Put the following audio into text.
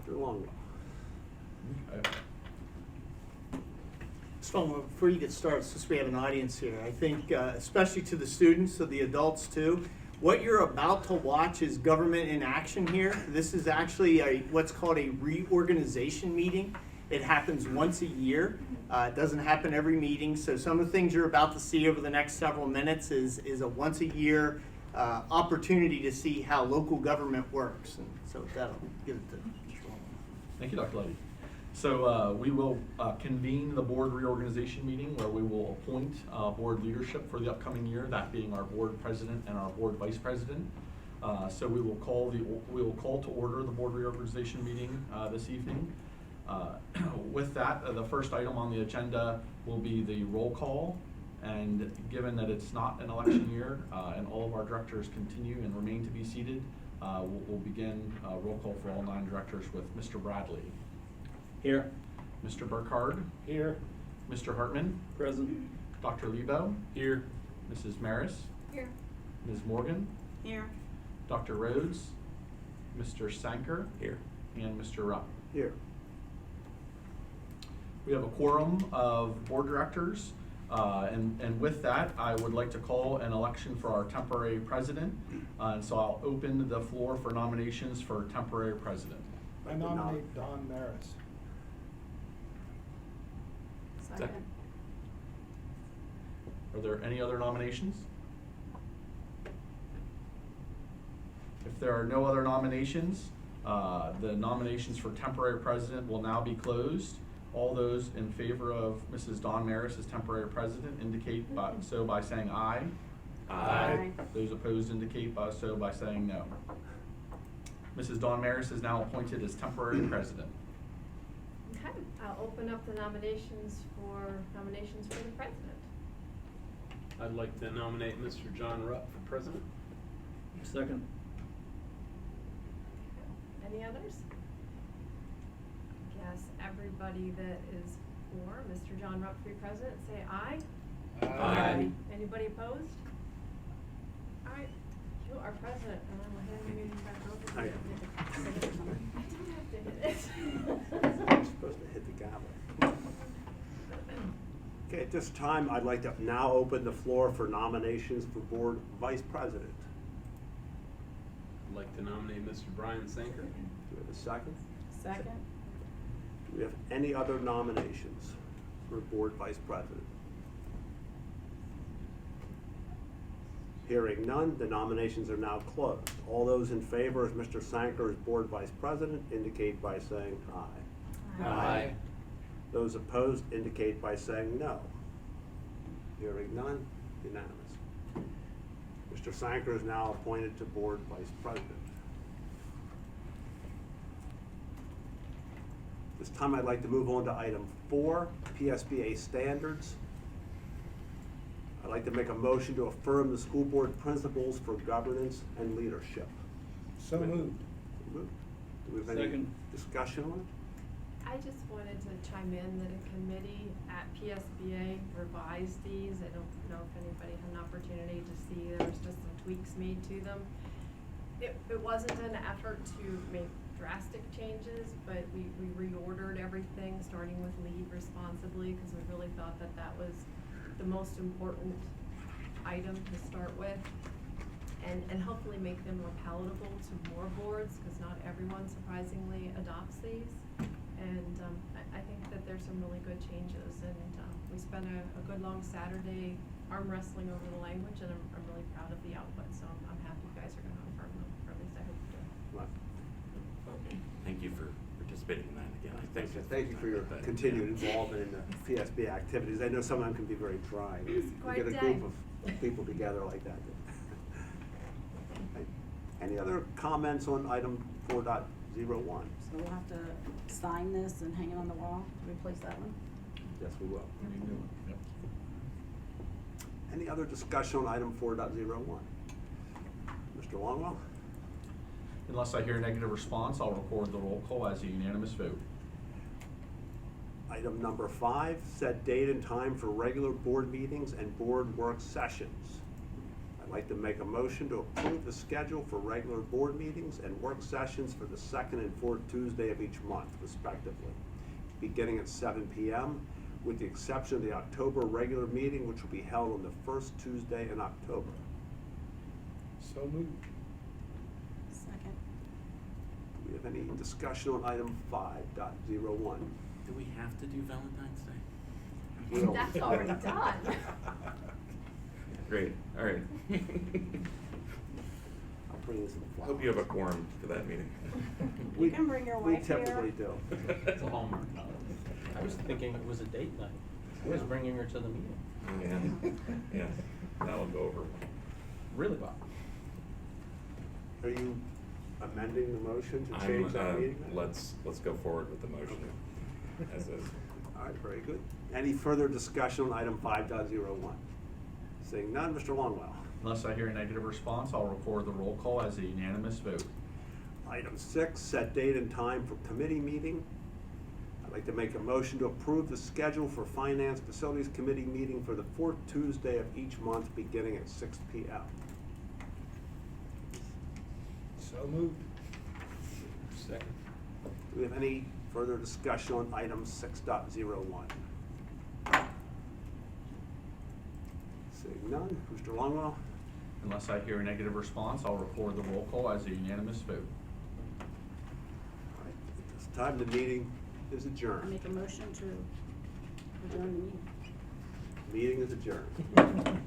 Mr. Longwell. Okay. So before you get started, since we have an audience here, I think especially to the students, so the adults too, what you're about to watch is government in action here. This is actually what's called a reorganization meeting. It happens once a year. It doesn't happen every meeting. So some of the things you're about to see over the next several minutes is a once a year opportunity to see how local government works. And so with that, I'll give it to Mr. Longwell. Thank you, Dr. Levy. So we will convene the board reorganization meeting where we will appoint board leadership for the upcoming year, that being our board president and our board vice president. So we will call to order the board reorganization meeting this evening. With that, the first item on the agenda will be the roll call. And given that it's not an election year and all of our directors continue and remain to be seated, we'll begin roll call for all 9 directors with Mr. Bradley. Here. Mr. Burkhardt. Here. Mr. Hartman. Present. Dr. Lebo. Here. Mrs. Maris. Here. Ms. Morgan. Here. Dr. Rhodes. Mr. Sanker. Here. And Mr. Rupp. Here. We have a quorum of board directors. And with that, I would like to call an election for our temporary president. And so I'll open the floor for nominations for temporary president. I nominate Don Maris. Second. Are there any other nominations? If there are no other nominations, the nominations for temporary president will now be closed. All those in favor of Mrs. Dawn Maris as temporary president indicate so by saying aye. Aye. Those opposed indicate so by saying no. Mrs. Dawn Maris is now appointed as temporary president. Okay, I'll open up the nominations for the president. I'd like to nominate Mr. John Rupp for president. Second. Any others? Guess everybody that is for Mr. John Rupp to be president, say aye. Aye. Anybody opposed? All right, you are president, and I will hand the meeting back over to Aye. you. I don't have to hit it. You're supposed to hit the gavel. Okay, at this time, I'd like to now open the floor for nominations for board vice president. I'd like to nominate Mr. Brian Sanker. Do we have a second? Second. Do we have any other nominations for board vice president? Hearing none, the nominations are now closed. All those in favor of Mr. Sanker as board vice president indicate by saying aye. Aye. Those opposed indicate by saying no. Hearing none, unanimous. Mr. Sanker is now appointed to board vice president. This time I'd like to move on to item 4, PSBA standards. I'd like to make a motion to affirm the school board principles for governance and leadership. So moved. Do we have any Second. discussion on it? I just wanted to chime in that a committee at PSBA revised these. I don't know if anybody had an opportunity to see. There was just some tweaks made to them. It wasn't an effort to make drastic changes, but we reordered everything, starting with lead responsibly, because we really thought that that was the most important item to start with. And hopefully make them more palatable to more boards, because not everyone surprisingly adopts these. And I think that there's some really good changes, and we spent a good long Saturday arm wrestling over the language, and I'm really proud of the output, so I'm happy you guys are gonna affirm them, or at least I hope you do. Right. Thank you for participating in that again. Thank you for your continued involvement in the PSB activities. I know some of them can be very trying. It's We quite get a a group day. of people together like that. Any other comments on item 4.01? So we'll have to sign this and hang it on the wall to replace that one? Yes, we will. Yep. Any other discussion on item 4.01? Mr. Longwell? Unless I hear a negative response, I'll record the roll call as a unanimous vote. Item number 5, set date and time for regular board meetings and board work sessions. I'd like to make a motion to approve the schedule for regular board meetings and work sessions for the second and fourth Tuesday of each month respectively, beginning at 7 p.m., with the exception of the October regular meeting, which will be held on the first Tuesday in October. So moved. Second. Do we have any discussion on item 5.01? Do we have to do Valentine's Day? Will. That's already done. Great, all right. I'll bring this in the Hope you have a quorum for that meeting. You can bring your wife here. We typically do. It's a Hallmark holiday. I was thinking it was a date night. I was bringing her to the meeting. Oh, yeah, yeah, that'll go over. Really, Bob? Are you amending the motion to I'm, change that meeting? let's go forward with the motion as is. All right, very good. Any further discussion on item 5.01? Seeing none, Mr. Longwell. Unless I hear a negative response, I'll record the roll call as a unanimous vote. Item 6, set date and time for committee meeting. I'd like to make a motion to approve the schedule for Finance Facilities Committee meeting for the fourth Tuesday of each month, beginning at 6 p.m. So moved. Second. Do we have any further discussion on item 6.01? Seeing none, Mr. Longwell. Unless I hear a negative response, I'll record the roll call as a unanimous vote. All right, at this time, the meeting is I adjourned. make a motion to adjourn the meeting. Meeting is adjourned.